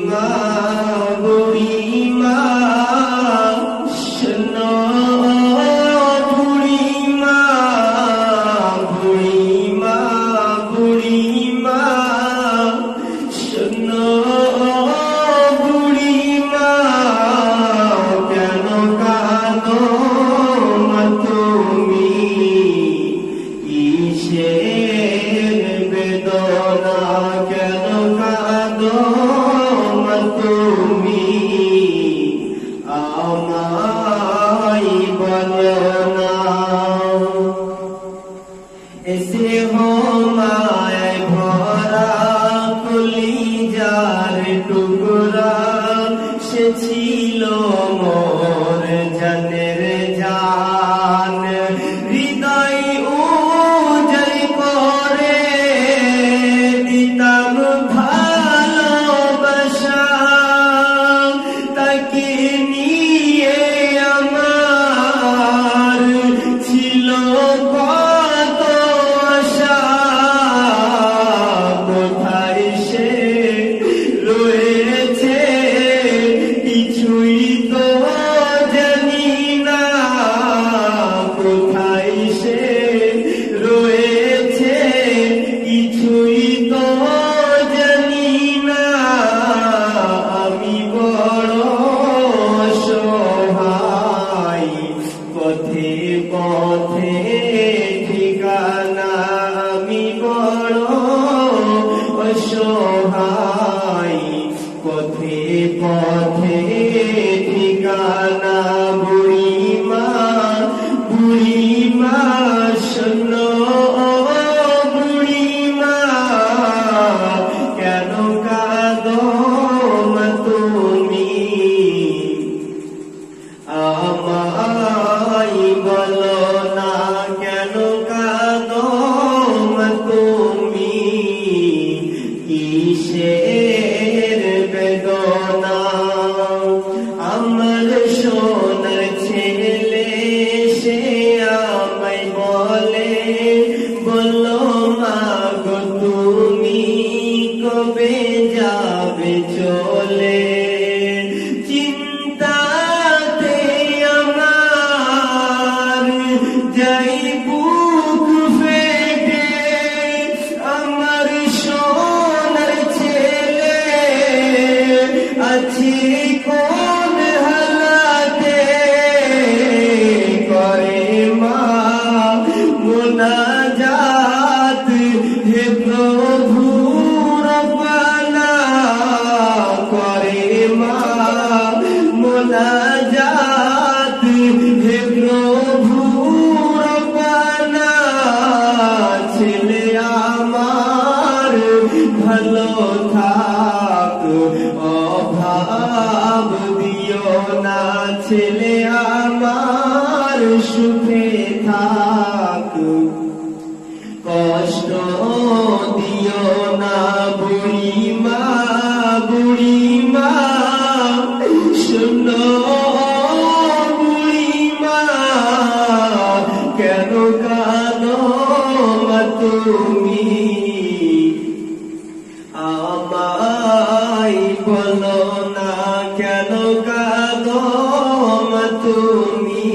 বুড়িমা বুড়িমা শোনো বুড়িমা বুড়িমা বুড়িমা শোনো বুড়িমা কেন কাঁদো মা তুমি কিসের বেদনা কেন কাঁদো মা তুমি আমায় বলো না এসে হো মায় ভরা কলিজার টুকরা সে ছিল মোর জানের জান হৃদয় উজাড় করে দিতাম ভালোবাসা তাকে নিয়ে আমার ছিল কত আশা কোথায় সে রয়েছে কিছুই তো জানি না কোথায় সে রয়েছে কিছুই তো জানি না আমি বড় অসহায় পথে পথে ঠিকানা আমি বড় অসহায় পথে পথে ঠিকানা বুড়িমা বুড়িমা শোনো বুড়িমা কেন কাঁদো মা তুমি আমায় বলো না কেন কাঁদো মা তুমি কিসের বেদনা আমার সোনার ছেলে সে আমায় বলে বলো মা গো তুমি কবে যাবে চলে চিন্তাতে আমার যাই বুক ফেটে আমার সোনার ছেলে আছে কোন হালাতে করে মা মুনাজাত হে প্রভু রব্বানা করে মা মুনাজাত হে প্রভু রব্বানা ছেলে আমার ভালো থাক অভাব দিও না ছেলে আমার সুখে থাক কষ্ট দিও না বুড়িমা বুড়িমা শোনো বুড়িমা কেন কাঁদো মা তুমি আমায় বলো না কেন কাঁদো মা তুমি